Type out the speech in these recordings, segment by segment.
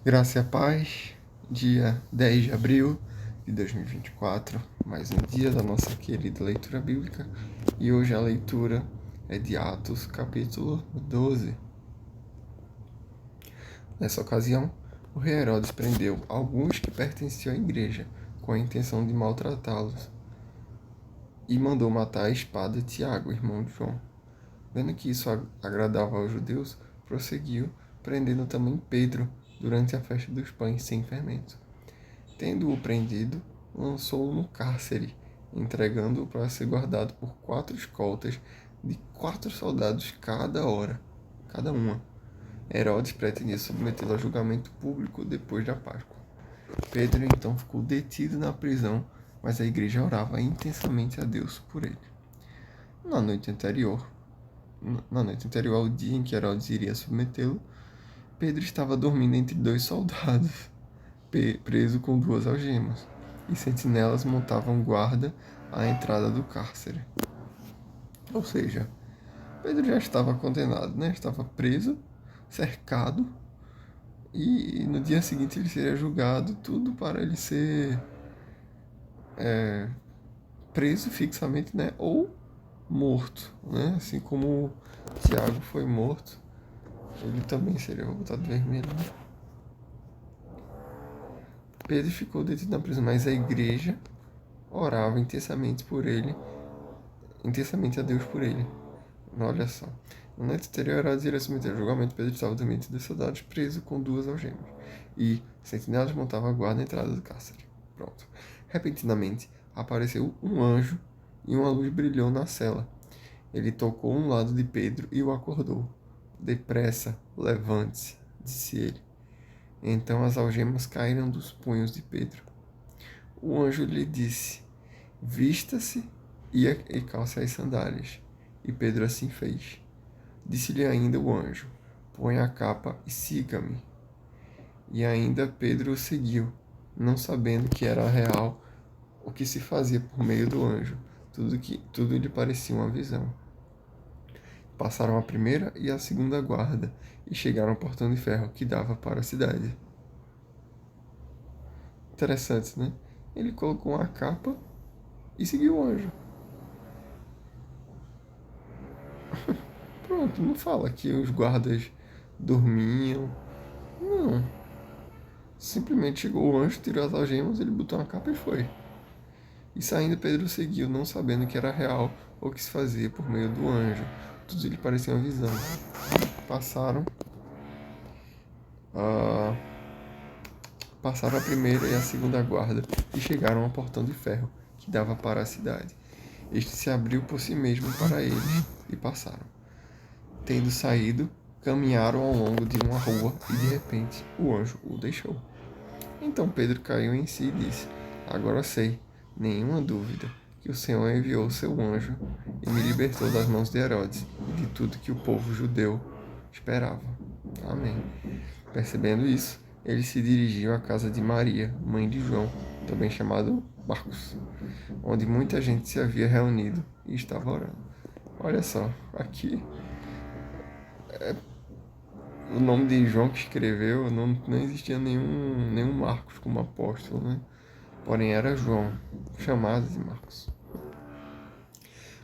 Graça e a paz, dia 10 de abril de 2024, mais um dia da nossa querida leitura bíblica, e hoje a leitura é de Atos, capítulo 12. Nessa ocasião, o rei Herodes prendeu alguns que pertenciam à igreja, com a intenção de maltratá-los, e mandou matar à espada Tiago, irmão de João. Vendo que isso agradava aos judeus, prosseguiu, prendendo também Pedro durante a festa dos pães sem fermento. Tendo-o prendido, lançou-o no cárcere, entregando-o para ser guardado por 4 escoltas de 4 soldados cada uma. Herodes pretendia submetê-lo a julgamento público depois da Páscoa. Pedro então ficou detido na prisão, mas a igreja orava intensamente a Deus por ele. Na noite anterior ao dia em que Herodes iria submetê-lo, Pedro estava dormindo entre 2 soldados, preso com 2 algemas, e sentinelas montavam guarda à entrada do cárcere. Ou seja, Pedro já estava condenado, né? Estava preso, cercado, e no dia seguinte ele seria julgado, tudo para ele ser preso fixamente, né? Ou morto, né? Assim como Tiago foi morto, ele também seria botado vermelho, né? Pedro ficou detido na prisão, mas a igreja orava intensamente a Deus por ele. Olha só. Na noite anterior, Herodes iria submeter ao julgamento. Pedro estava dormindo entre 2 soldados, preso com 2 algemas, e sentinelas montavam a guarda na entrada do cárcere. Pronto. Repentinamente, apareceu um anjo e uma luz brilhou na cela. Ele tocou um lado de Pedro e o acordou. Depressa, levante-se, disse ele. Então as algemas caíram dos punhos de Pedro. O anjo lhe disse: vista-se e calce as sandálias. E Pedro assim fez. Disse-lhe ainda o anjo: põe a capa e siga-me. E ainda Pedro o seguiu, não sabendo que era real o que se fazia por meio do anjo. Tudo lhe parecia uma visão. Passaram a primeira e a segunda guarda e chegaram ao portão de ferro que dava para a cidade. Interessante, né? Ele colocou uma capa e seguiu o anjo. Pronto, não fala que os guardas dormiam. Não. Simplesmente chegou o anjo, tirou as algemas, ele botou uma capa e foi. E saindo, Pedro seguiu, não sabendo que era real ou que se fazia por meio do anjo. Tudo lhe parecia uma visão. Passaram a primeira e a segunda guarda e chegaram ao portão de ferro que dava para a cidade. Este se abriu por si mesmo para eles e passaram. Tendo saído, caminharam ao longo de uma rua e de repente o anjo o deixou. Então Pedro caiu em si e disse: agora sei, nenhuma dúvida, que o Senhor enviou seu anjo e me libertou das mãos de Herodes e de tudo que o povo judeu esperava. Amém. Percebendo isso, ele se dirigiu à casa de Maria, mãe de João, também chamado Marcos, onde muita gente se havia reunido e estava orando. Olha só, aqui o nome de João que escreveu, não existia nenhum Marcos como apóstolo, né? Porém era João, chamado de Marcos.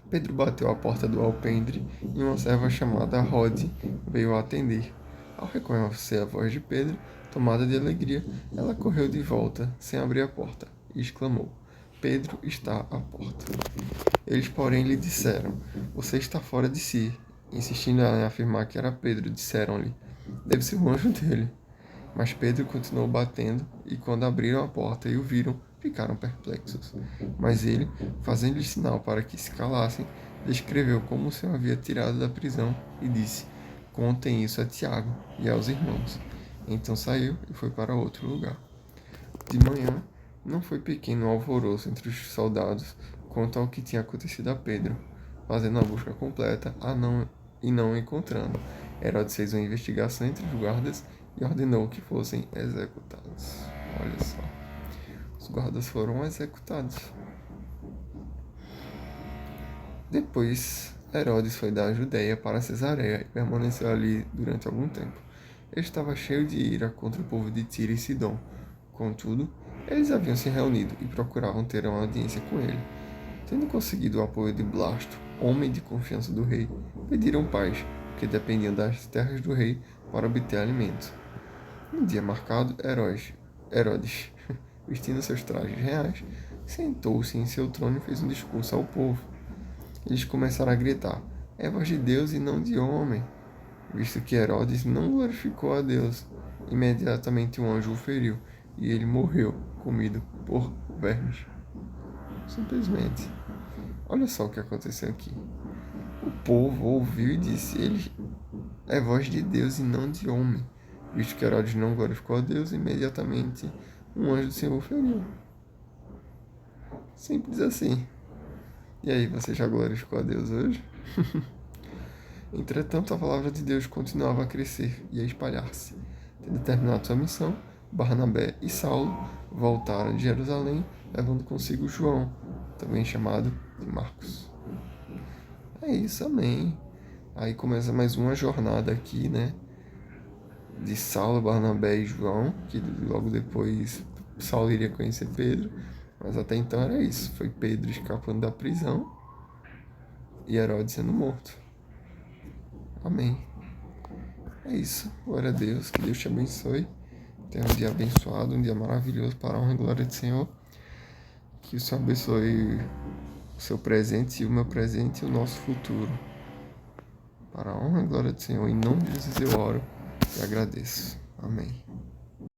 Pedro bateu à porta do alpendre e uma serva chamada Rode veio atender. Ao reconhecer a voz de Pedro, tomada de alegria, ela correu de volta, sem abrir a porta, e exclamou: Pedro está à porta. Eles, porém, lhe disseram: você está fora de si. Insistindo em afirmar que era Pedro, disseram-lhe: deve ser o anjo dele. Mas Pedro continuou batendo, e quando abriram a porta e o viram, ficaram perplexos. Mas ele, fazendo-lhes sinal para que se calassem, descreveu como o Senhor havia tirado da prisão e disse: contem isso a Tiago e aos irmãos. Então saiu e foi para outro lugar. De manhã, não foi pequeno o alvoroço entre os soldados quanto ao que tinha acontecido a Pedro. Fazendo a busca completa e não encontrando, Herodes fez uma investigação entre os guardas e ordenou que fossem executados. Olha só, os guardas foram executados. Depois, Herodes foi da Judéia para Cesareia e permaneceu ali durante algum tempo. Ele estava cheio de ira contra o povo de Tiro e Sidom. Contudo, eles haviam se reunido e procuravam ter uma audiência com ele. Tendo conseguido o apoio de Blasto, homem de confiança do rei, pediram paz, porque dependiam das terras do rei para obter alimento. No dia marcado, Herodes, vestindo seus trajes reais, sentou-se em seu trono e fez um discurso ao povo. Eles começaram a gritar: "É voz de Deus e não de homem", visto que Herodes não glorificou a Deus. Imediatamente um anjo o feriu e ele morreu, comido por vermes. Simplesmente. Olha só o que aconteceu aqui. O povo ouviu e disse: "Ele é voz de Deus e não de homem". Visto que Herodes não glorificou a Deus, imediatamente um anjo do Senhor o feriu. Simples assim. E aí, você já glorificou a Deus hoje? Entretanto, a palavra de Deus continuava a crescer e a espalhar-se. Tendo terminado sua missão, Barnabé e Saulo voltaram de Jerusalém, levando consigo João, também chamado de Marcos. É isso, amém. Aí começa mais uma jornada aqui, né? De Saulo, Barnabé e João, que logo depois Saulo iria conhecer Pedro. Mas até então era isso. Foi Pedro escapando da prisão e Herodes sendo morto. Amém. É isso. Glória a Deus. Que Deus te abençoe. Tenha um dia abençoado, um dia maravilhoso para a honra e glória do Senhor. Que o Senhor abençoe o seu presente e o meu presente e o nosso futuro. Para a honra e glória do Senhor. Em nome de Jesus eu oro e agradeço. Amém.